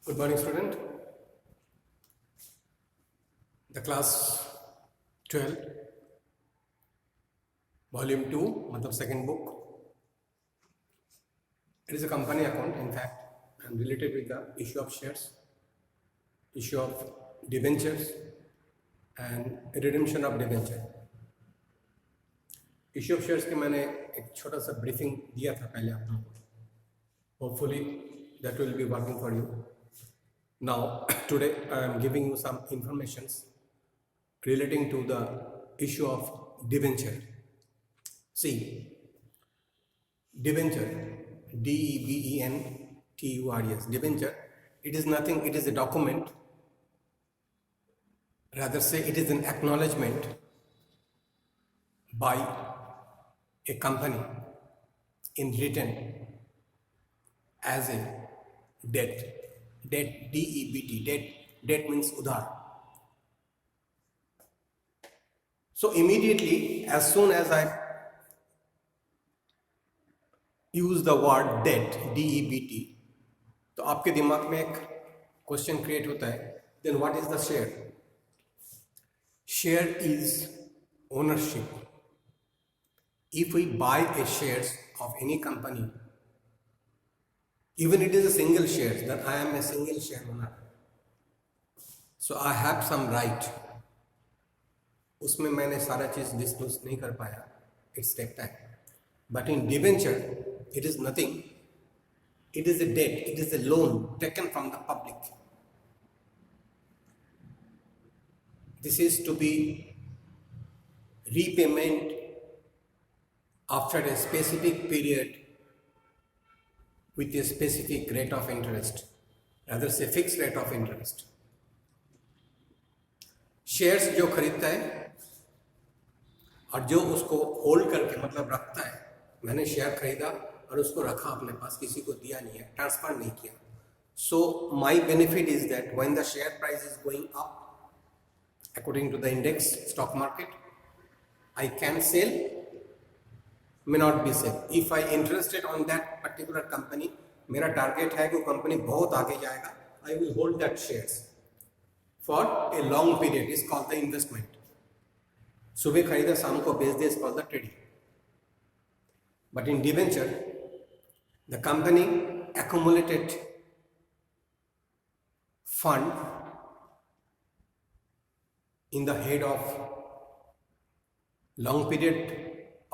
Good morning, student. The class 12, volume 2, मतलब second book. It is a company account, in fact, and related with the issue of shares, issue of debentures, and redemption of debenture. Issue of shares की मैंने एक छोटा सा briefing दिया था पहले आप लोगों को. Hopefully, that will be working for you. Now, today I am giving you some informations relating to the issue of debenture. See, debenture, D-E-B-E-N-T-U-R-E-S, debenture, it is nothing, it is a document, rather say it is an acknowledgement by a company in written as a debt. Debt, D-E-B-T, debt means udhar. So immediately, as soon as I use the word debt, D-E-B-T, तो आपके दिमाग में एक question create होता है, then what is the share? Share is ownership. If we buy a shares of any company, even it is a single share, then I am a single share owner. So I have some right. उसमें मैंने सारा चीज disclose नहीं कर पाया. It's take time. But in debenture, it is nothing. It is a debt. It is a loan taken from the public. This is to be repayment after a specific period with a specific rate of interest, rather say fixed rate of interest. Shares जो खरीदता है और जो उसको hold करके मतलब रखता है, मैंने शेयर खरीदा और उसको रखा अपने पास, किसी को दिया नहीं है, ट्रांसफर नहीं किया. So my benefit is that when the share price is going up according to the index stock market, I can sell, may not be sell. If I interested on that particular company, मेरा target है कि वो company बहुत आगे जाएगा, I will hold that shares for a long period. Is called the investment. सुबह खरीदा शाम को बेच दे, is called the trading. But in debenture, the company accumulated fund in the head of long period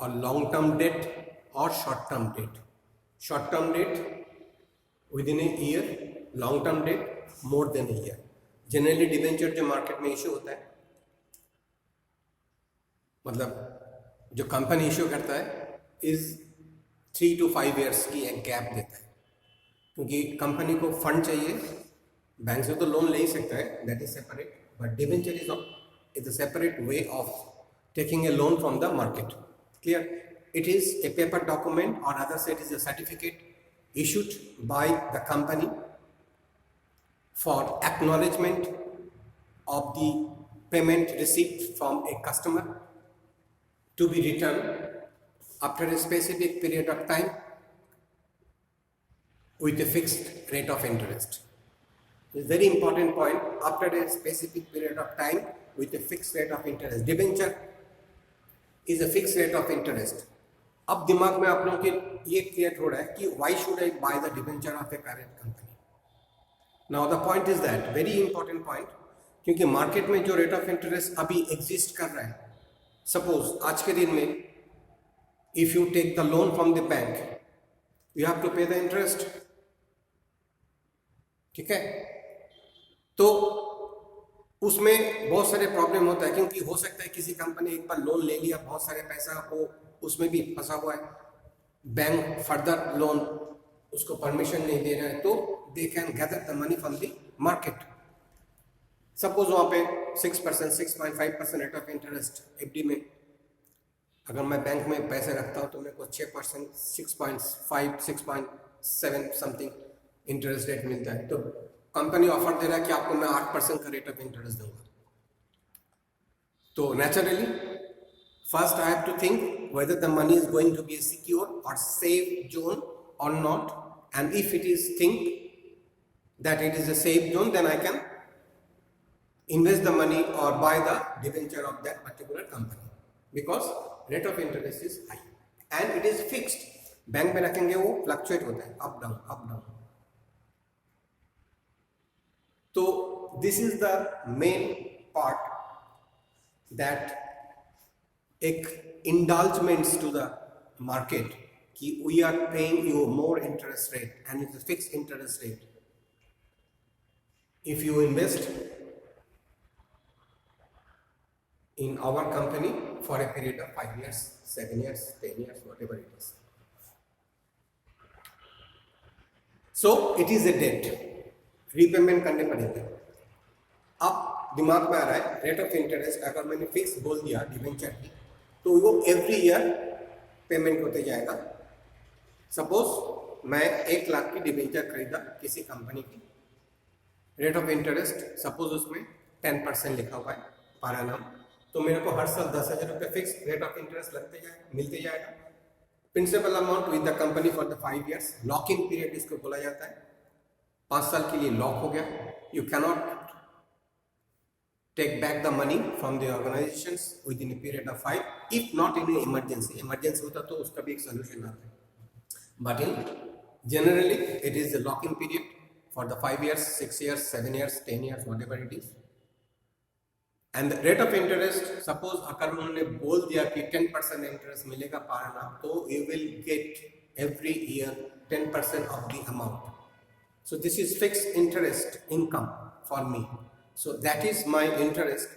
or long-term debt or short-term debt. Short-term debt within a year, long-term debt more than a year. Generally debenture जो market में issue होता है, मतलब जो company issue करता है, is 3 to 5 years की एक गैप देता है, क्योंकि कंपनी को फंड चाहिए. बैंक से तो लोन ले ही सकता है, that is separate, but debenture is a separate way of taking a loan from the market. Clear? It is a paper document, or rather say it is a certificate issued by the company for acknowledgement of the payment received from a customer to be returned after a specific period of time with a fixed rate of interest. It's a very important point. After a specific period of time with a fixed rate of interest. Debenture is a fixed rate of interest. अब दिमाग में आप लोगों के ये clear हो रहा है कि why should I buy the debenture of a current company? Now the point is that very important point, क्योंकि मार्केट में जो रेट ऑफ इंटरेस्ट अभी एग्जिस्ट कर रहा है, सपोज आज के दिन में if you take the loan from the bank, you have to pay the interest. ठीक है, तो उसमें बहुत सारे प्रॉब्लम होता है, क्योंकि हो सकता है किसी कंपनी एक बार लोन ले लिया, बहुत सारे पैसा वो उसमें भी फंसा हुआ है, बैंक फर्दर लोन उसको परमिशन नहीं दे रहा है, तो they can gather the money from the market. Suppose वहाँ पे 6%, 6.5% रेट ऑफ इंटरेस्ट एफडी में, अगर मैं बैंक में पैसे रखता हूँ तो मेरे को 6%, 6.5, 6.7 समथिंग इंटरेस्ट रेट मिलता है. तो कंपनी ऑफर दे रहा है कि आपको मैं 8% का रेट ऑफ इंटरेस्ट दूंगा. तो naturally first I have to think whether the money is going to be a secure और सेफ जोन और not, and if it is think that it is a safe zone, then I can invest the money or buy the debenture of that particular company because rate of interest is high and it is fixed. Bank में रखेंगे वो fluctuate होता है, up down up down. तो this is the main part that एक indulgements to the market कि we are paying you more interest rate and it's fixed interest rate if you invest in our company for a period of 5 years, 7 years, 10 years, whatever it is. So it is a debt, repayment करने पड़ेंगे. अब दिमाग में आ रहा है rate of interest अगर मैंने fix बोल दिया डिबेंचर की तो वो एवरी ईयर पेमेंट होते जाएगा. सपोज मैं 1 लाख की डिबेंचर खरीदा किसी कंपनी की, रेट ऑफ इंटरेस्ट सपोज उसमें 10% लिखा हुआ है पर एनम, तो मेरे को हर साल 10,000 रुपये फिक्स रेट ऑफ इंटरेस्ट लगते जाए मिलते जाएगा. Principal amount with the company for the 5 years. Lock in period इसको बोला जाता है. 5 साल के लिए लॉक हो गया. You cannot take back the money from the organisations within a period of 5 if not in emergency. Emergency होता तो उसका भी एक सोल्यूशन आता है, but in generally it is the lock in period for the 5 years, 6 years, 7 years, 10 years, whatever it is. And the rate of interest, suppose अगर उन्होंने बोल दिया कि 10% इंटरेस्ट मिलेगा पर annum, तो you will get every year 10% of the amount. So this is fixed interest income for me. So that is my interest.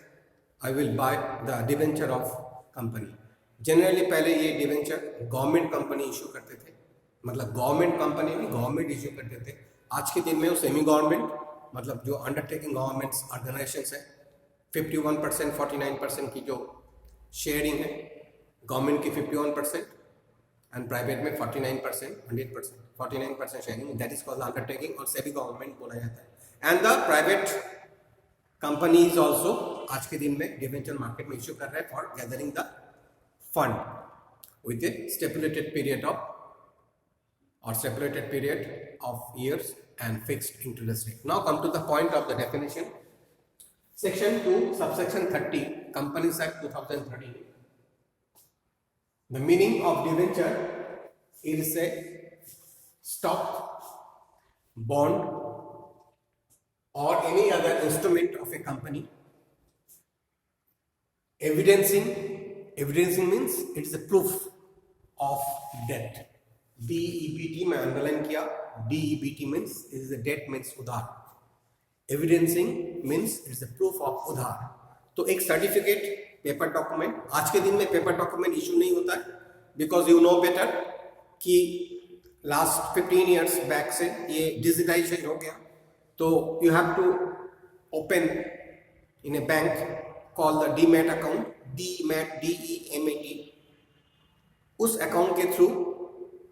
I will buy the debenture of company. Generally पहले ये debenture government company issue करते थे, मतलब government company में government issue करते थे. आज के दिन में वो सेमी गवर्नमेंट मतलब जो अंडरटेकिंग गवर्नमेंट्स ऑर्गेनाइजेशंस है 51% 49% की जो शेयरिंग है, गवर्नमेंट की 51% एंड प्राइवेट में 49% 100% 49% sharing, that is called undertaking और सेमी गवर्नमेंट बोला जाता है. And the private companies also आज के दिन में डिबेंचर मार्केट में इशू कर रहे हैं for gathering the fund with a stipulated period of or separated period of years and fixed interest rate. Now come to the point of the definition. Section 2 subsection 30 Companies Act 2013. The meaning of debenture is a stock, bond or any other instrument of a company evidencing means it is a proof of debt. DEBT में underline किया. DEBT means is the debt means उधार. Evidencing means is the proof of उधार. तो एक certificate paper document, आज के दिन में पेपर डॉक्यूमेंट इशू नहीं होता है बिकॉज यू नो बेटर कि लास्ट 15 years बैक से ये डिजिटाइजेशन हो गया. तो you have to open in a bank call the demat account, demat DEMAT. उस अकाउंट के थ्रू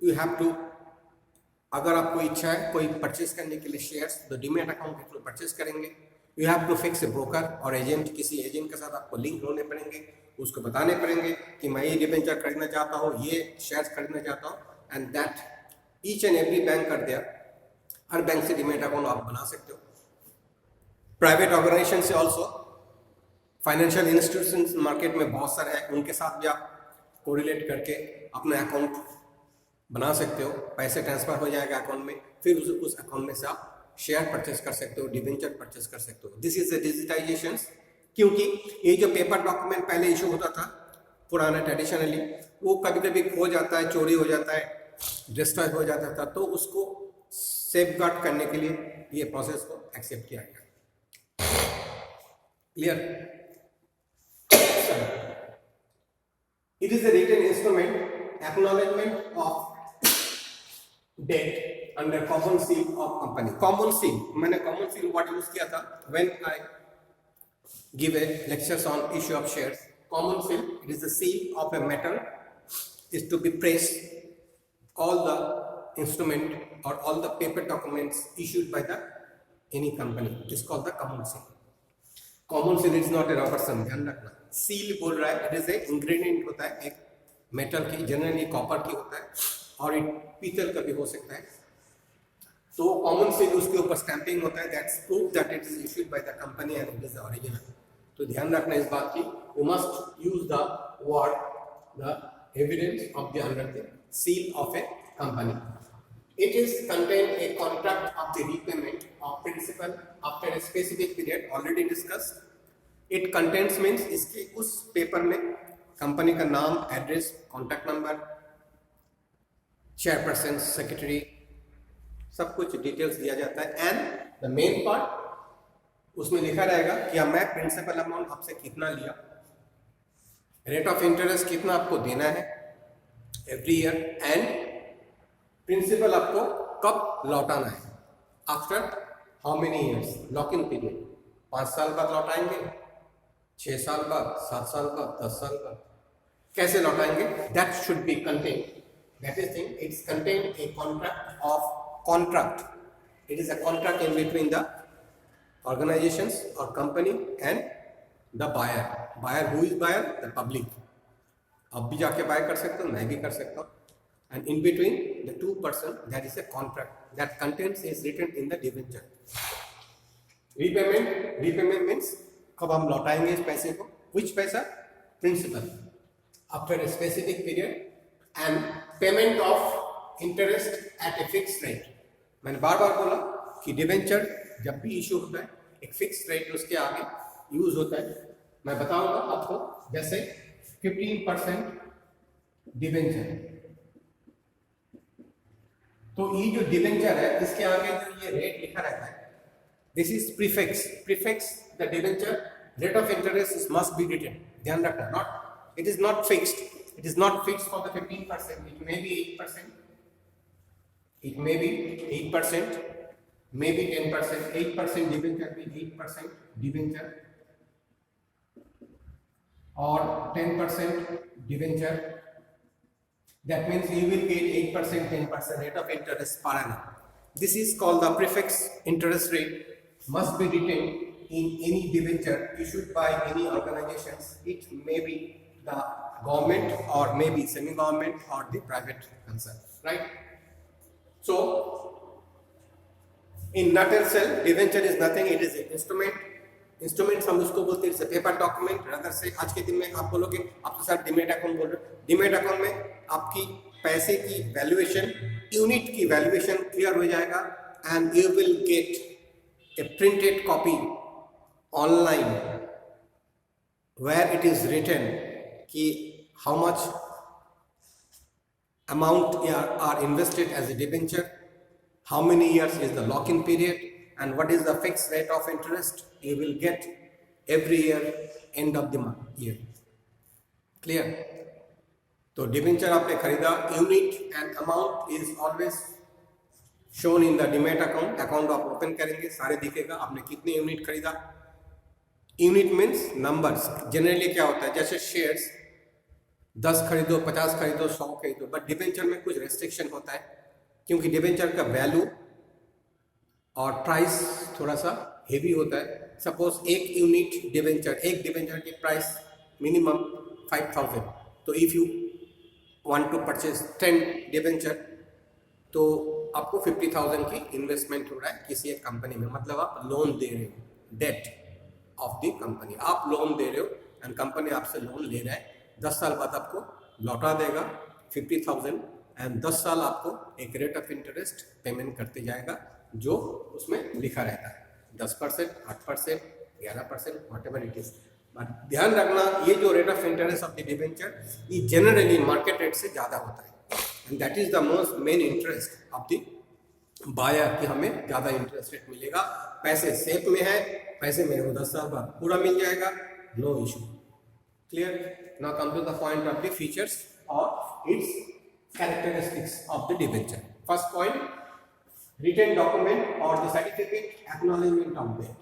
यू हैव टू, अगर आपको इच्छा है कोई परचेज करने के लिए शेयर्स तो डीमैट अकाउंट के थ्रू परचेज करेंगे. You have to fix a broker और एजेंट, किसी एजेंट के साथ आपको लिंक होने पड़ेंगे, उसको बताने पड़ेंगे कि मैं ये डिबेंचर खरीदना चाहता हूँ, ये शेयर्स खरीदना चाहता हूँ. And that each and every bank कर दिया. हर बैंक से डीमैट अकाउंट आप बना सकते हो. प्राइवेट ऑर्गेनाइजेशन से ऑल्सो, फाइनेंशियल इंस्टीट्यूशन मार्केट में बहुत सारे हैं, उनके साथ भी आप कोरिलेट करके अपना अकाउंट बना सकते हो. पैसे ट्रांसफर हो जाएगा अकाउंट में, फिर उस अकाउंट में से आप शेयर परचेस कर सकते हो, डिबेंचर परचेस कर सकते हो. This is the digitisation. क्योंकि ये जो पेपर डॉक्यूमेंट पहले इशू होता था पुराना ट्रेडिशनली, वो कभी कभी खो जाता है, चोरी हो जाता है, डिस्ट्रॉय हो जाता था, तो उसको सेफगार्ड करने के लिए ये प्रोसेस को एक्सेप्ट किया गया. Clear? It is a written instrument, acknowledgement of debt under common seal of company. Common seal, मैंने common seal what use किया था when I give a lectures on issue of shares. Common seal, it is the seal of a metal, is to be pressed all the instrument or all the paper documents issued by the any company. It is called the common seal. Common seal is not a rubber stamp, ध्यान रखना. Seal बोल रहा है, it is A ingredient होता है एक metal की, generally copper की होता है और एक पीतल का भी हो सकता है. तो कॉमन सील उसके ऊपर स्टैंपिंग होता है, that's proof that it is issued by the company and it is the original. तो ध्यान रखना इस बात की, you must use the word the evidence of the under the seal of a company. It is contain a contract of the repayment of principal after a specific period, already discussed. It contains means इसके उस paper में company का नाम, address, contact number, chairperson, secretary, सब कुछ details दिया जाता है। एंड द मेन पार्ट उसमें लिखा रहेगा कि मैं प्रिंसिपल अमाउंट आपसे कितना लिया, रेट ऑफ इंटरेस्ट कितना आपको देना है एवरी ईयर, एंड प्रिंसिपल आपको कब लौटाना है, after how many years, lock in period, 5 साल बाद लौटाएंगे, 6 साल बाद, 7 साल बाद, 10 साल बाद, कैसे लौटाएंगे, that should be contain, that is thing, it's contain a contract, it is a contract in between the organizations or company and the buyer who is buyer, the public। आप भी जाके बाय कर सकते हो, मैं भी कर सकता हूँ, and in between the two person there is a contract that contains is written in the debenture। repayment means कब हम लौटाएंगे इस पैसे को, which पैसा, principal, after a specific period and payment of interest at a fixed rate। मैंने बार बार बोला कि debenture जब भी इशू होता है एक फिक्स रेट उसके आगे यूज होता है। मैं बताऊंगा आपको, जैसे 15% डिबेंचर, तो ये जो डिबेंचर है इसके आगे जो ये रेट लिखा रहता है, this is prefix the debenture rate of interest must be written. ध्यान रखना, not, it is not fixed, it is not fixed for the 15%, it may be 8%, it may be 8%, maybe 10%, 8% debenture भी 8% debenture और 10% debenture, that means you will get 8%, 10% rate of interest per annum। This is called the prefix interest rate, must be retained in any debenture issued by any organizations, it may be the government or maybe semi-government or the private concern, right? So in nutshell, debenture is nothing, it is an instrument हम उसको बोलते हैं, paper document. अगर से आज के दिन में आप बोलोगे, आपके साथ डिमेट अकाउंट बोल रहे हो, डिमेट अकाउंट में आपकी पैसे की वैल्यूएशन, यूनिट की वैल्यूएशन क्लियर हो जाएगा, and you will get a printed copy online where it is written कि how much amount are invested as a debenture, how many years is the lock-in period, and what is the fixed rate of interest you will get every year end of the year। Clear? तो debenture आपने खरीदा, unit and amount is always shown in the demat account. Account आप open करेंगे, सारे दिखेगा आपने कितने unit खरीदा। Unit means numbers. जनरली क्या होता है, जैसे शेयर्स 10 खरीदो, 50 खरीदो, 100 खरीदो, बट डिबेंचर में कुछ रेस्ट्रिक्शन होता है, क्योंकि डिबेंचर का वैल्यू और प्राइस थोड़ा सा हेवी होता है। सपोज एक यूनिट डिबेंचर, एक डिबेंचर की प्राइस मिनिमम 5000, तो if you want to purchase 10 debenture तो आपको 50,000 की इन्वेस्टमेंट हो रहा है किसी एक कंपनी में, मतलब आप लोन दे रहे हो, डेट ऑफ द कंपनी, आप लोन दे रहे हो एंड कंपनी आपसे लोन ले रहा है, 10 साल बाद आपको लौटा देगा 50,000 एंड 10 साल आपको एक रेट ऑफ इंटरेस्ट पेमेंट करते जाएगा जो उसमें लिखा रहता है, 10%, 8%, 11%, व्हाटएवर इट इज। बट ध्यान रखना, ये जो rate of interest of the debenture ये जनरली मार्केट रेट से ज़्यादा होता है, and that is the most main interest of the buyer कि हमें ज़्यादा इंटरेस्ट रेट मिलेगा, पैसे सेफ में है, पैसे मेरे को 10 साल बाद पूरा मिल जाएगा, no issue. Clear? Now come to the point of the features or its characteristics of the debenture। First point, written document or the certificate acknowledgement of debt।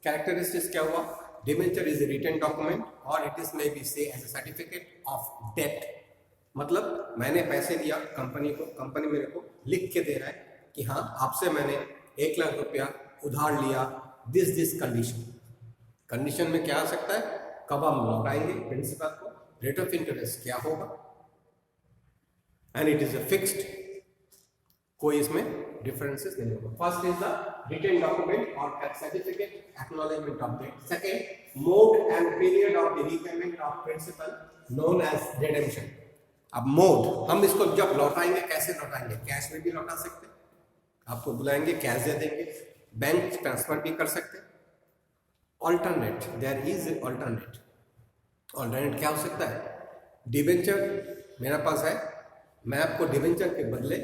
Characteristics क्या हुआ? Debenture is a written document or it is may be say as a certificate of debt। मतलब मैंने पैसे दिया company को, company मेरे को लिख के दे रहा है कि हाँ आपसे मैंने 1 लाख रुपया उधार लिया, दिस कंडीशन में क्या आ सकता है, कब हम लौटाएंगे प्रिंसिपल को, रेट ऑफ इंटरेस्ट क्या होगा, and it is a fixed कोई इसमें डिफरेंसेस नहीं होगा। First is the written document और certificate acknowledgement of debt. Second, mode and period of the repayment of principal known as redemption. अब mode, हम इसको जब लौटाएंगे कैसे लौटाएंगे? कैश में भी लौटा सकते हैं, आपको बुलाएंगे कैश दे देंगे, बैंक ट्रांसफर भी कर सकते हैं। Alternate, there is alternate. Alternate क्या हो सकता है? डिबेंचर मेरा पास है, मैं आपको डिबेंचर के बदले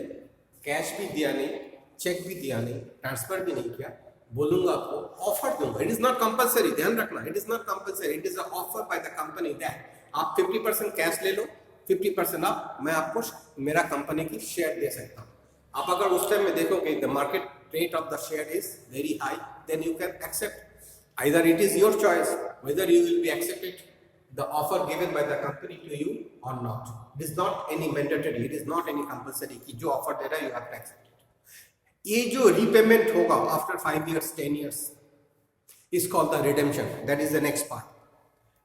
कैश भी दिया नहीं, चेक भी दिया नहीं, ट्रांसफर भी नहीं किया, बोलूंगा आपको ऑफर दूंगा। इट इज नॉट कंपलसरी, ध्यान रखना, it is not compulsory, it is a offer by the company that आप 50% कैश ले लो, 50% आप मैं आपको मेरा कंपनी की शेयर दे सकता हूँ। आप अगर उस टाइम में देखोगे the market rate of the share is very high, then you can accept. Either it is your choice whether you will be accepted the offer given by the company to you or not. It is not any mandatory, it is not any compulsory कि जो offer दे रहा है you have to accept it. ये जो repayment होगा after 5 years, 10 years is called the redemption. That is the next part.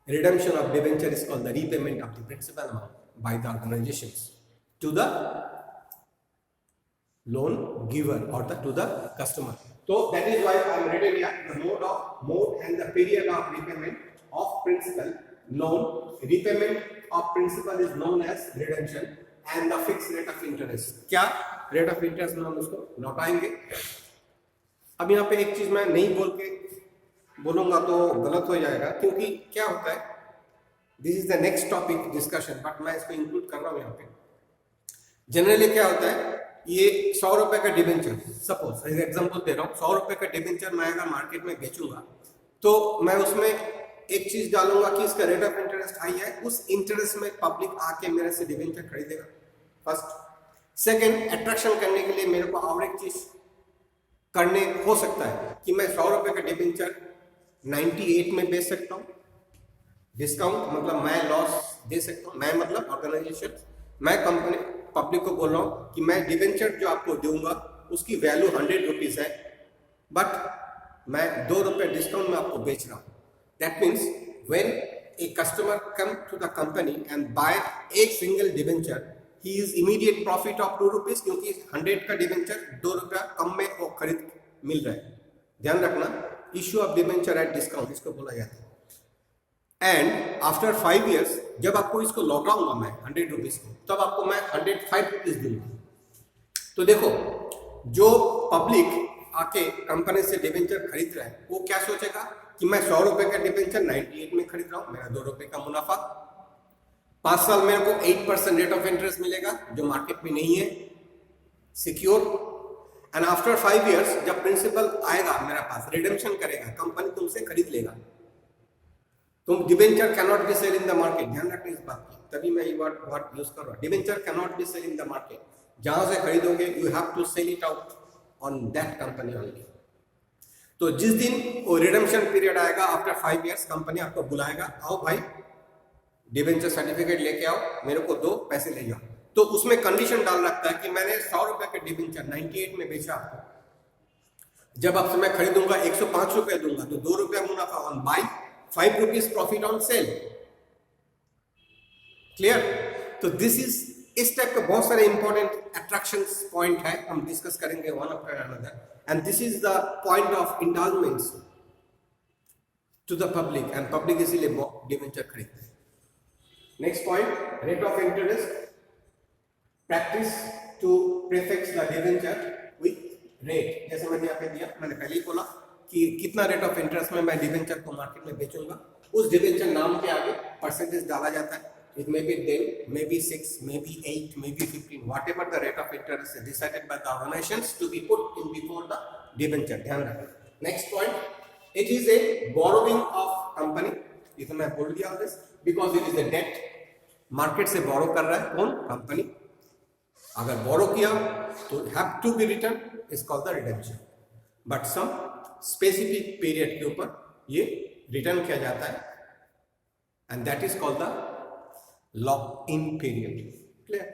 Redemption of debenture is called the repayment of the principal amount by the organizations to the loan giver or to the customer. So that is why I am written here the mode and the period of repayment of principal loan. Repayment of principal is known as redemption and the fixed rate of interest. क्या rate of interest में हम उसको लौटाएंगे। अब यहाँ पे एक चीज मैं नहीं बोलूंगा तो गलत हो जाएगा, क्योंकि क्या होता है, this is the next topic discussion, but मैं इसको इंक्लूड कर रहा हूँ यहाँ पे। जनरली क्या होता है, ये 100 रुपए का डिबेंचर, सपोज एग्जांपल दे रहा हूँ, 100 रुपए का डिबेंचर मैं अगर मार्केट में बेचूंगा तो मैं उसमें एक चीज डालूंगा कि इसका रेट ऑफ इंटरेस्ट हाई है, उस इंटरेस्ट में पब्लिक आके मेरे से डिबेंचर खरीदेगा। फर्स्ट। सेकंड, अट्रैक्शन करने के लिए मेरे को और एक चीज करने हो सकता है कि मैं 100 रुपए का डिबेंचर 98 में बेच सकता हूँ, डिस्काउंट मतलब मैं लॉस दे सकता हूँ, मैं मतलब ऑर्गेनाइजेशन, मैं कंपनी पब्लिक को बोल रहा हूँ कि मैं डिबेंचर जो आपको दूंगा उसकी वैल्यू 100 रुपीज है, बट मैं 2 रुपए डिस्काउंट में आपको बेच रहा हूँ। That means when a customer come to the company and buy एक single debenture, he is immediate profit of 2 rupees, क्योंकि 100 का डिबेंचर 2 रुपया कम में वो खरीद मिल रहा है। ध्यान रखना, issue of debenture at discount इसको बोला जाता है। एंड आफ्टर 5 years जब आपको इसको लौटाऊंगा मैं 100 रुपीज को, तब आपको मैं 105 रुपीज दूंगा। तो देखो, जो पब्लिक आके कंपनी से डिबेंचर खरीद रहा है वो क्या सोचेगा कि मैं 100 रुपए का डिबेंचर 98 में खरीद रहा हूँ, मेरा 2 रुपए का मुनाफा, 5 साल मेरे को 8% रेट ऑफ इंटरेस्ट मिलेगा जो मार्केट में नहीं है, सिक्योर। एंड आफ्टर 5 years जब प्रिंसिपल आएगा मेरा पास, रिडेम्पशन करेगा, कंपनी तुमसे खरीद लेगा। तुम debenture cannot be sell in the market, ध्यान रखना इस बात की, तभी मैं ये वर्ड यूज कर रहा हूँ। Debenture cannot be sell in the market, जहां से खरीदोगे you have to sell it out on that company only. तो जिस दिन वो रिडेम्पशन पीरियड आएगा आफ्टर 5 years, कंपनी आपको बुलाएगा, आओ भाई डिबेंचर सर्टिफिकेट लेके आओ, मेरे को दो, पैसे ले जाओ। तो उसमें कंडीशन डाल रखता है कि मैंने 100 रुपए के डिबेंचर 98 में बेचा आपको, जब आपसे मैं खरीदूंगा 105 रुपए दूंगा, तो 2 रुपया मुनाफा on by, 5 rupees profit on sale. Clear? तो दिस इज, इस टाइप के बहुत सारे इंपॉर्टेंट अट्रैक्शन पॉइंट है, हम डिस्कस करेंगे one after another, and this is the point of indulgements to the public, and public इसीलिए डिबेंचर खरीदते हैं। Next point, rate of interest, practice to prefix the debenture with rate. जैसे मैंने यहाँ पे दिया, मैंने पहले ही बोला कि कितना रेट ऑफ इंटरेस्ट में मैं डिबेंचर को मार्केट में बेचूंगा, उस डिबेंचर नाम के आगे परसेंटेज डाला जाता है। It may B 10, may be 6, may be 8, may be 15, whatever the rate of interest is decided by the organizations to be put in before the debenture। ध्यान रखना। Next point, it is a borrowing of company, ये तो मैं बोल दिया this, because it is a debt, market से borrow कर रहा है कौन? कंपनी। अगर बोरो किया तो have to be return, is called the redemption, but some specific period के ऊपर ये रिटर्न किया जाता है, and that is called the lock in period. Clear?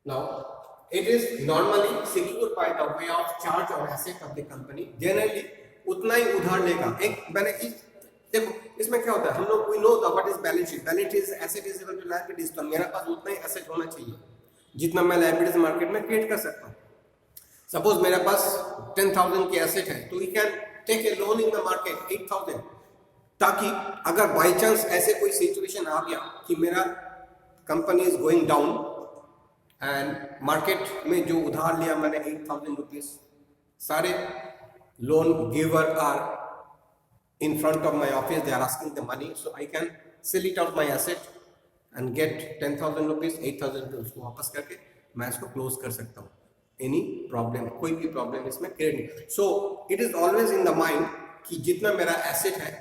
Now it is normally secured by the way of charge और asset of the company. Generally उतना ही उधार लेगा। एक मैंने देखो इसमें क्या होता है, हम लोग we know the what is balance sheet, balance sheet asset is equal to liabilities, तो मेरा पास उतना ही एसेट होना चाहिए जितना मैं लायबिलिटीज मार्केट में क्रिएट कर सकता हूँ। सपोज मेरे पास 10,000 की एसेट है तो you can take a loan in the market 8,000, ताकि अगर बाई चांस ऐसे कोई सिचुएशन आ गया कि मेरा company is going down and market में जो उधार लिया मैंने 8,000 रुपीज, सारे loan giver are in front of my office, they are asking the money, so I can sell it out my asset and get 10,000 rupees, 8,000 rupees उसको वापस करके मैं इसको क्लोज कर सकता हूँ. एनी प्रॉब्लम, कोई भी प्रॉब्लम इसमें क्रिएट नहीं. So it is always in the mind कि जितना मेरा एसेट है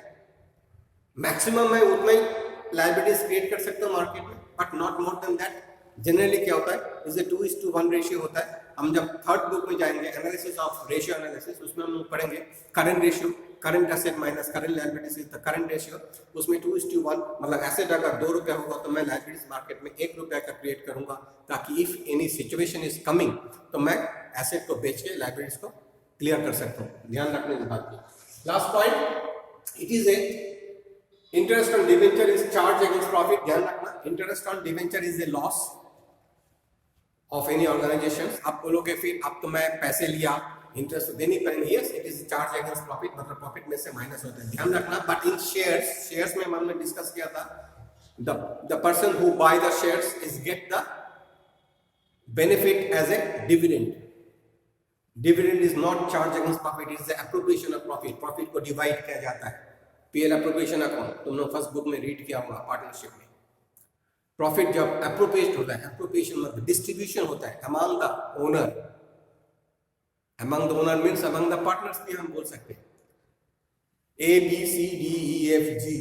मैक्सिमम मैं उतना ही लाइबिलिटीज क्रिएट कर सकता हूँ मार्केट में, but not more than that. Generally क्या होता है, इज ए 2:1 रेशियो होता है. हम जब थर्ड बुक में जाएंगे एनालिसिस ऑफ रेशियो एनालिसिस, उसमें हम पढ़ेंगे current ratio, current asset minus current liabilities is the current ratio. उसमें 2:1, मतलब एसेट अगर 2 रुपया होगा तो मैं लायबिलिटीज मार्केट में 1 रुपया का क्रिएट करूंगा, ताकि if any situation is coming तो मैं एसेट को बेच के लायबिलिटीज को क्लियर कर सकता हूँ. ध्यान रखने की बात की. Last point, it is a interest on debenture is charge against profit. ध्यान रखना, interest on debenture is a loss of any organisation. आप बोलोगे फिर अब तो मैं पैसे लिया, इंटरेस्ट देनी पड़ेगी. Yes, it is charge against profit, मतलब प्रॉफिट में से माइनस होता है. ध्यान रखना. बट इन शेयर्स में हमने डिस्कस किया था, the person who buy the shares is get the benefit as a dividend. Dividend is not charge against profit, it is the appropriation of profit. Profit को divide किया जाता है. PL appropriation account तुमने first book में read किया होगा partnership में. Profit जब एप्रोप्रिएट होता है, एप्रोप्रिएशन मतलब डिस्ट्रीब्यूशन होता है among the owner. Among the owner means among the partners भी हम बोल सकते हैं. A B C D E F G,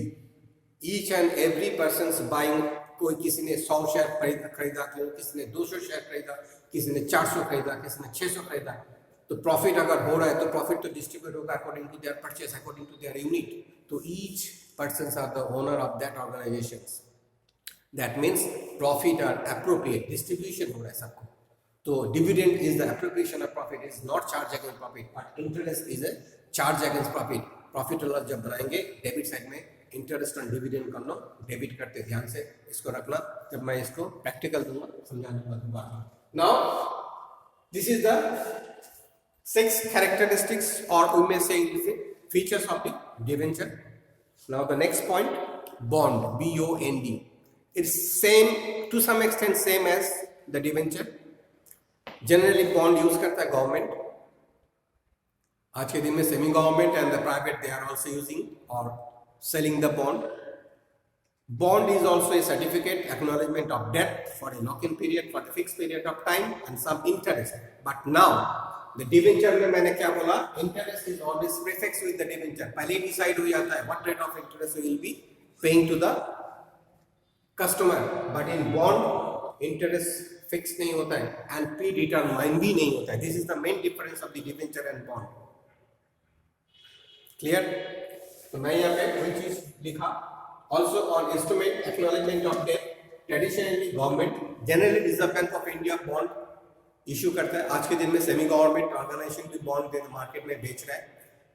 each and every person buying. कोई किसी ने 100 शेयर खरीदा, किसी ने 200 शेयर खरीदा, किसी ने 400 खरीदा, किसी ने 600 खरीदा. तो प्रॉफिट अगर हो रहा है तो प्रॉफिट तो डिस्ट्रीब्यूट होगा according to their purchase, according to their unit. तो each person are the owner of that organisation. That means profit are appropriate, distribution हो रहा है सबको. तो dividend is the appropriation of profit, is not charge against profit, but interest is a charge against profit. Profit वाला जब बनाएंगे debit side में interest on dividend कर लो, डेबिट करते. ध्यान से इसको रखना, जब मैं इसको प्रैक्टिकल दूंगा समझाने के बाद. Now this is the 6 characteristics, or we may say features of the debenture. Now the next point, bond, BOND. It's same to some extent same as the debenture. Generally bond use करता है government. आज के दिन में semi government and the private they are also using और selling the bond. Bond is also a certificate acknowledgement of debt for a lock-in period, for the fixed period of time and some interest. But now the debenture में मैंने क्या बोला, interest is always prefixed with the debenture. पहले decide हो जाता है what rate of interest we will be paying to the customer. But in bond interest fix नहीं होता है एंड प्री डिटरमाइन भी नहीं होता है. This is the main difference of the debenture and bond. Clear? तो मैं यहाँ पे कोई चीज लिखा. Also on instrument acknowledgement of debt, traditionally government, generally Reserve bank of India bond issue करता है. आज के दिन में सेमी गवर्नमेंट ऑर्गेनाइजेशन भी बॉन्ड मार्केट में बेच रहा है.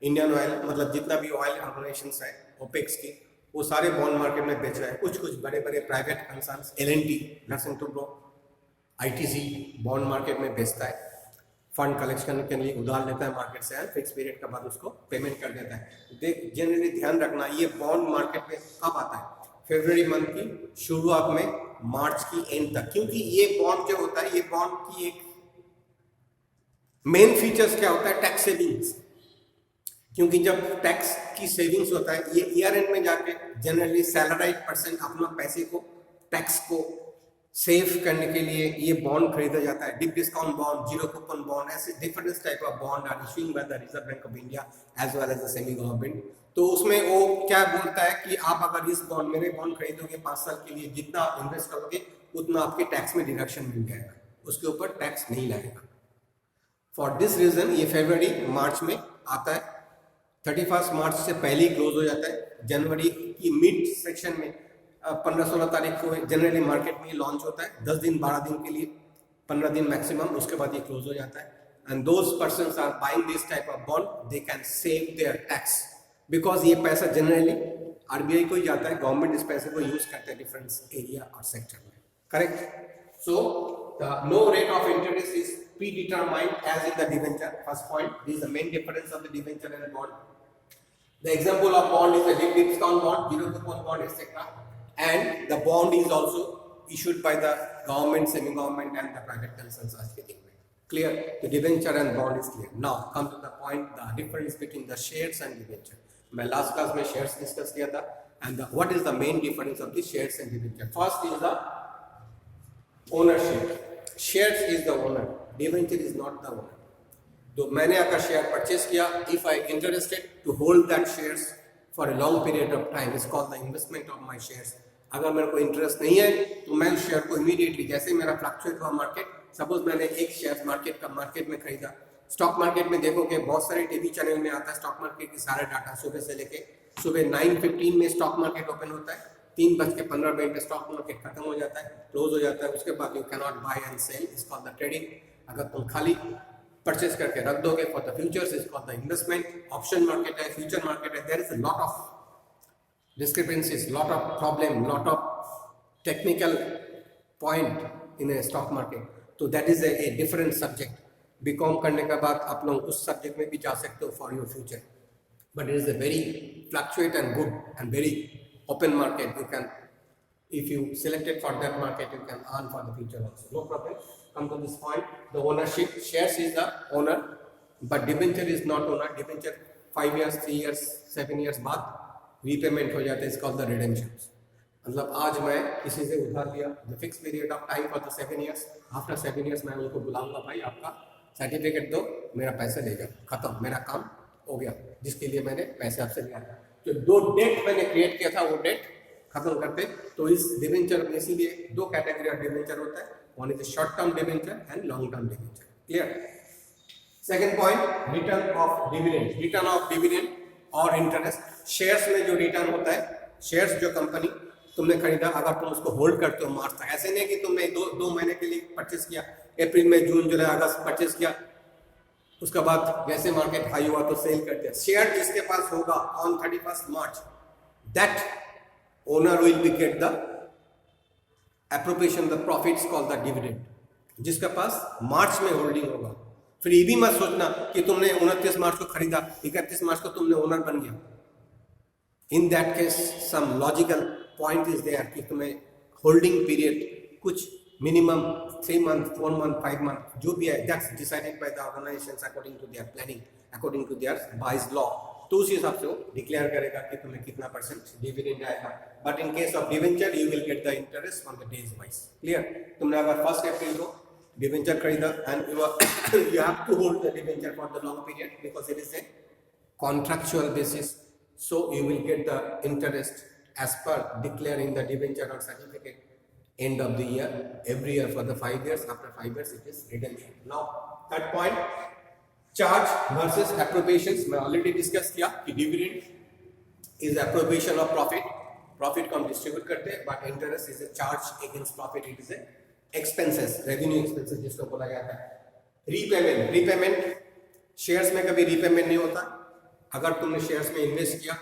इंडियन ऑयल, मतलब जितना भी ऑयल ऑर्गेनाइजेशन है ओपेक्स की, वो सारे बॉन्ड मार्केट में बेच रहे हैं. कुछ बड़े बड़े private concerns, L&T, nursing Toubro, ITC bond market में बेचता है. फंड कलेक्शन के लिए उधार लेता है मार्केट से, फिक्स पीरियड के बाद उसको पेमेंट कर देता है. जनरली ध्यान रखना, ये बॉन्ड मार्केट में कब आता है? फरवरी मंथ की शुरुआत में, मार्च की एंड तक. क्योंकि ये बॉन्ड जो होता है, ये बॉन्ड की एक मेन फीचर्स क्या होता है, टैक्स सेविंग्स. क्योंकि जब टैक्स की सेविंग्स होता है, ये ईयर एंड में जाके जनरली सैलराइड पर्सन अपना पैसे को, टैक्स को सेव करने के लिए ये बॉन्ड खरीदा जाता है. Deep discount bond, zero coupon bond, ऐसे different type of bond are issuing by the Reserve bank of India as well as the semi government. तो उसमें वो क्या बोलता है कि आप अगर इस बॉन्ड, मेरे बॉन्ड खरीदोगे 5 साल के लिए, जितना इन्वेस्ट करोगे उतना आपके टैक्स में डिडक्शन मिल जाएगा, उसके ऊपर टैक्स नहीं लगेगा. फॉर दिस रीजन ये फरवरी मार्च में आता है. 31 मार्च से पहले ही क्लोज हो जाता है. जनवरी की मिड सेक्शन में 15-16 तारीख को जनरली मार्केट में लॉन्च होता है. 10 दिन 12 दिन के लिए, 15 दिन मैक्सिमम, उसके बाद ये क्लोज हो जाता है. And those persons are buying this type of bond, they can save their tax, because ये पैसा जनरली RBI को ही जाता है. गवर्नमेंट इस पैसे को यूज करते हैं डिफरेंट एरिया और सेक्टर में. Correct? So the no rate of interest is predetermined as in the debenture. First point, this is the main difference of the debenture and bond. The example of bond is a discount bond, zero coupon bond, etc. And the bond is also issued by the government, semi-government, and the private concerns. Clear? The debenture and bond is clear. Now come to the point, the difference between the shares and debenture. मैं last class में shares discuss किया था, and what is the main difference of the shares and debenture? First is the ownership. Shares is the owner, debenture is not the owner. तो मैंने अगर share purchase किया, if I interested to hold that shares for a long period of time, is called the investment of my shares. अगर मेरे को interest नहीं है तो मैं उस शेयर को इमीडिएटली, जैसे मेरा फ्लक्चुएट हुआ मार्केट, सपोज मैंने एक शेयर मार्केट में खरीदा, स्टॉक मार्केट में देखोगे बहुत सारे टीवी चैनल में आता है स्टॉक मार्केट की सारे डाटा, सुबह से लेके सुबह 9:15 में स्टॉक मार्केट ओपन होता है, 3:15 स्टॉक मार्केट खत्म हो जाता है, क्लोज हो जाता है, उसके बाद you can not buy and sell, is called the trading. अगर तुम खाली परचेस करके रख दोगे for the futures, is called the investment. Option market है, फ्यूचर मार्केट है, there is a lot of discrepancies, lot of problem, lot of technical point in a stock market. So that is a different subject. BCom करने के बाद आप लोग उस subject में भी जा सकते हो for your future. But it is a very fluctuate and good and very open market. You can, if you selected for that market, you can earn for the future also. No problem. Come to this point. The ownership, shares is the owner, but debenture is not owner. Debenture 5 years, 3 years, 7 years बाद repayment हो जाता है, इसका the redemption. मतलब आज मैं किसी से उधार लिया, the fix period of time for the 7 years, after 7 years मैं उनको बुलाऊंगा, भाई आपका सर्टिफिकेट दो, मेरा पैसा ले जाओ, खत्म, मेरा काम हो गया जिसके लिए मैंने पैसे आपसे लिया था. जो दो डेट मैंने क्रिएट किया था वो डेट खत्म करते. तो इस डिबेंचर में इसीलिए दो कैटेगरी ऑफ डिबेंचर होता है, one is short term debenture and long term debenture. Clear? Second point, return of dividend. Return of dividend और इंटरेस्ट. शेयर्स में जो रिटर्न होता है, शेयर्स जो कंपनी तुमने खरीदा, अगर तुम उसको होल्ड करते हो मार्च तक, ऐसे नहीं कि तुमने दो महीने के लिए परचेस किया, अप्रैल में, जून, जुलाई, अगस्त परचेस किया, उसके बाद जैसे मार्केट हाई हुआ तो सेल कर दिया. शेयर जिसके पास होगा on 31st March, that owner will be get the appropriation, the profits called the dividend. जिसके पास मार्च में होल्डिंग होगा. फिर ये भी मत सोचना कि तुमने 29 मार्च को खरीदा, 31 मार्च को तुमने ओनर बन गया. In that case some logical point is there कि तुम्हें होल्डिंग पीरियड कुछ मिनिमम 3 months, 4 months, 5 months जो भी है, that's decided by the organisations according to their planning, according to their बाइज लॉ. तो उसी हिसाब से वो डिक्लेयर करेगा कि तुम्हें कितना परसेंट डिविडेंड आएगा. But in case of debenture you will get the interest on the days wise. Clear? तुमने अगर 1 April को डिवेंचर खरीदा and you have to hold the debenture for the long period because it is a contractual basis, so you will get the interest as per declaring the debenture or certificate end of the year, every year for the 5 years. After 5 years it is redemption. Now third point, charge versus appropriations. मैं already discuss किया कि dividend is appropriation of profit को हम distribute करते हैं, but interest is a charge against profit. It is a expenses, revenue expenses जिसको बोला जाता है. रीपेमेंट, शेयर्स में कभी रीपेमेंट नहीं होता. अगर तुमने शेयर्स में इन्वेस्ट किया,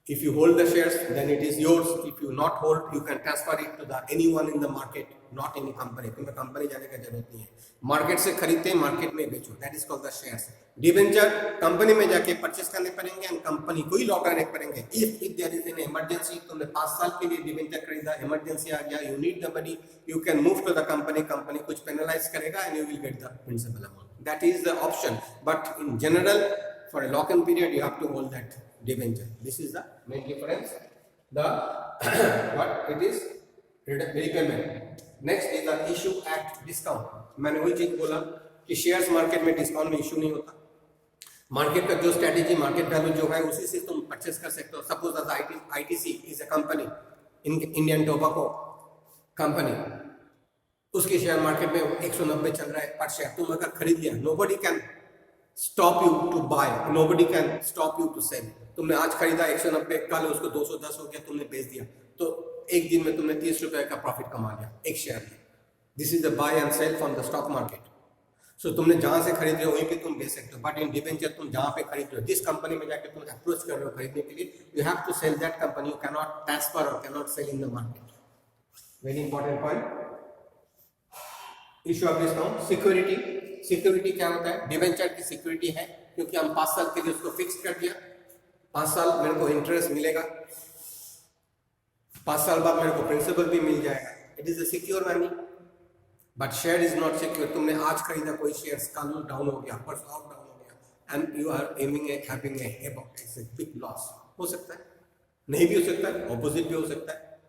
if you hold the shares then it is yours. If you not hold you can transfer it to the anyone in the market, not any company. तुम्हें company जाने की जरूरत नहीं है, मार्केट से खरीदते हैं, मार्केट में बेचो, that is called the shares. Debenture company में जाके परचेस करने पड़ेंगे एंड कंपनी को ही लौटाने पड़ेंगे. If there is an emergency, तुमने 5 साल के लिए डिवेंचर खरीदा, इमरजेंसी आ गया, you need the money, you can move to the company, company कुछ पेनलाइज करेगा and you will get the principal amount. That is the option, but in general for a lock-in period you have to hold that debenture. This is the main difference. The what it is repayment. Next is the issue at discount. मैंने वही चीज बोला कि shares market में discount में issue नहीं होता. Market का जो स्ट्रेटेजी, मार्केट वैल्यू जो है उसी से तुम परचेस कर सकते हो. Suppose ITC is a company, Indian tobacco company, उसके शेयर मार्केट में 190 चल रहा है पर शेयर. तुम अगर खरीद लिया, nobody can stop you to buy, nobody can stop you to sell. तुमने आज खरीदा 190, कल उसको 210 हो गया, तुमने बेच दिया, तो एक दिन में तुमने 30 रुपए का प्रॉफिट कमा लिया एक शेयर में. This is the buy and sale from the stock market. So तुमने जहां से खरीद रहे हो वहीं पे तुम बेच सकते हो. बट इन डिवेंचर तुम जहां पे खरीद रहे हो, जिस कंपनी में जाकर तुम अप्रोच कर रहे हो खरीदने के लिए, you have to sell that company. You can not transfer और can not sell in the market. Very important point. Issue of discount. Security, security क्या होता है? डिवेंचर की सिक्योरिटी है, क्योंकि हम 5 साल के लिए उसको फिक्स कर दिया, 5 साल मेरे को इंटरेस्ट मिलेगा, 5 साल बाद मेरे को प्रिंसिपल भी मिल जाएगा। It is a secure money. But share is not secure. तुमने आज खरीदा कोई शेयर, कल डाउन हो गया, परसों और डाउन हो गया, and you are aiming at having a havoc, it's a big loss. हो सकता है, नहीं भी हो सकता है, ऑपोजिट भी हो सकता है,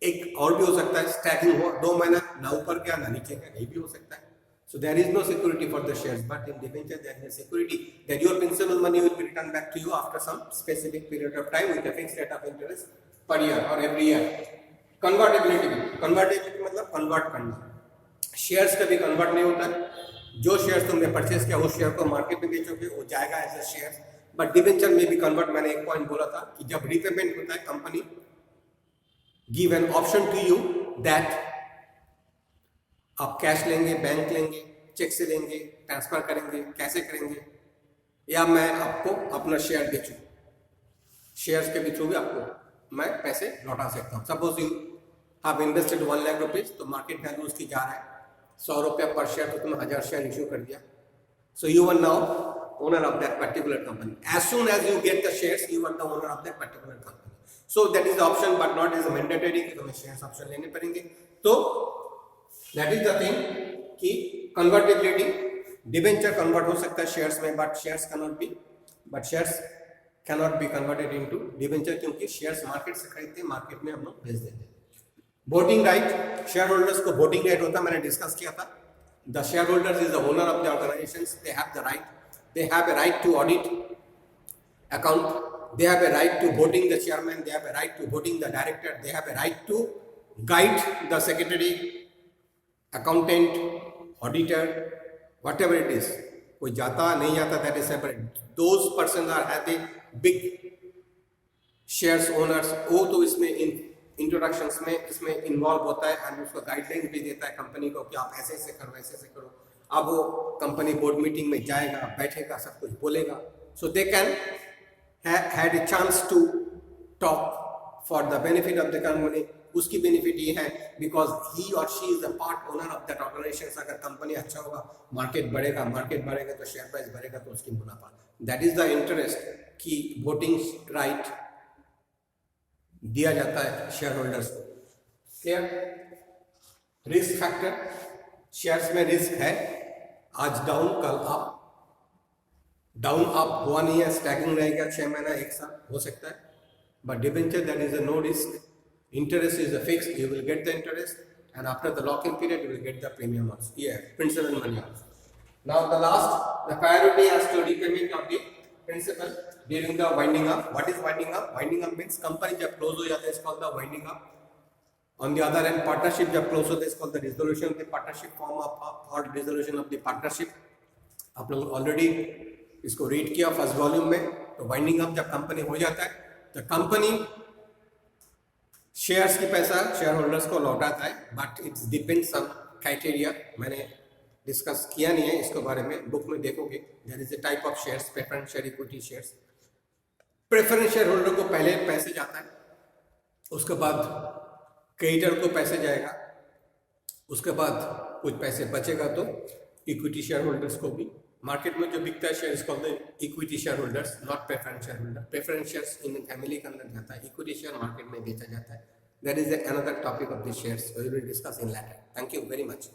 एक और भी हो सकता है, स्टैकिंग हो 2 महीना ना ऊपर गया ना नीचे गया, नहीं भी हो सकता है। So there is no security for the shares, but in debenture there is a security that your principal money will be returned back to you after some specific period of time with a fixed rate of interest per year or every year. Convertibility, convertibility मतलब convert करना। Shares कभी convert नहीं होता है। जो shares तुमने purchase किया उस शेयर को मार्केट में बेचोगे, वो जाएगा as a share. But debenture में भी कन्वर्ट, मैंने एक पॉइंट बोला था कि जब रिपेमेंट होता है, company give an option to you that आप कैश लेंगे, बैंक लेंगे, चेक से लेंगे, ट्रांसफर करेंगे, कैसे करेंगे, या मैं आपको अपना शेयर बेचूं, शेयर्स के थ्रू भी आपको मैं पैसे लौटा सकता हूं। Suppose you have invested 1 lakh rupees, तो मार्केट वैल्यू उसकी जा रहा है 100 रुपया पर शेयर, तो तुमने 1000 शेयर इश्यू कर दिया। So you are now owner of that particular company. As soon as you get the shares, you are the owner of that particular company. So that is option, but not is mandatory कि तुम्हें shares option लेने पड़ेंगे। तो that is the thing कि convertibility, debenture convert हो सकता है shares में, but shares cannot be converted into debenture, क्योंकि शेयर्स मार्केट से खरीदते हैं, मार्केट में हम लोग बेच देते हैं। वोटिंग राइट, शेयर होल्डर्स को वोटिंग राइट होता है, मैंने डिस्कस किया था। The share holders is the owner of the organisations, they have a right to audit account, they have a right to voting the chairman, they have a right to voting the director, they have a right to guide the secretary, accountant, auditor, whatever it is. कोई जाता नहीं जाता, that is separate. Those persons are having big shares owners, वो तो इसमें introductions में इसमें involve होता है, एंड उसको गाइडलाइंस भी देता है कंपनी को कि आप ऐसे ऐसे करो, ऐसे ऐसे करो। अब वो कंपनी बोर्ड मीटिंग में जाएगा, बैठेगा, सब कुछ बोलेगा। So they can had a chance to talk for the benefit of the company. उसकी बेनिफिट ये है because he or she is the part owner of that organisation. अगर कंपनी अच्छा होगा, मार्केट बढ़ेगा तो शेयर प्राइस बढ़ेगा, तो उसकी मुनाफा। दैट इज द इंटरेस्ट कि वोटिंग राइट दिया जाता है शेयर होल्डर्स को। क्लियर? रिस्क फैक्टर, शेयर्स में रिस्क है, आज डाउन कल अप, डाउन अप हुआ नहीं है, स्टैगिंग रहेगा 6 महीना 1 साल हो सकता है। But debenture that is a no risk, interest is a fixed, you will get the interest, and after the lock-in period you will get the premium also, principal money also. Now the last, the priority as to repayment of the principal during the winding up. What is winding up? Winding up means company जब close हो जाता है, it's called the winding up. On the other hand, partnership जब close होता है, it's called the dissolution of the partnership, form of or dissolution of the partnership. आप लोग already इसको रीड किया फर्स्ट वॉल्यूम में। तो वाइंडिंग अप जब कंपनी हो जाता है, तो कंपनी शेयर्स की पैसा शेयर होल्डर्स को लौटाता है, but it's depends on criteria. मैंने डिस्कस किया नहीं है इसके बारे में, बुक में देखोगे। There is a type of shares, preference share, equity shares. Preference share holder को पहले पैसे जाता है, उसके बाद क्रेडिटर को पैसे जाएगा, उसके बाद कुछ पैसे बचेगा तो इक्विटी शेयर होल्डर्स को भी। मार्केट में जो बिकता है शेयर इसको equity share holders, not preference share holder. Preference shares in family के अंदर जाता है, इक्विटी शेयर मार्केट में बेचा जाता है। That is another topic of the shares, we will discuss in later. Thank you very much.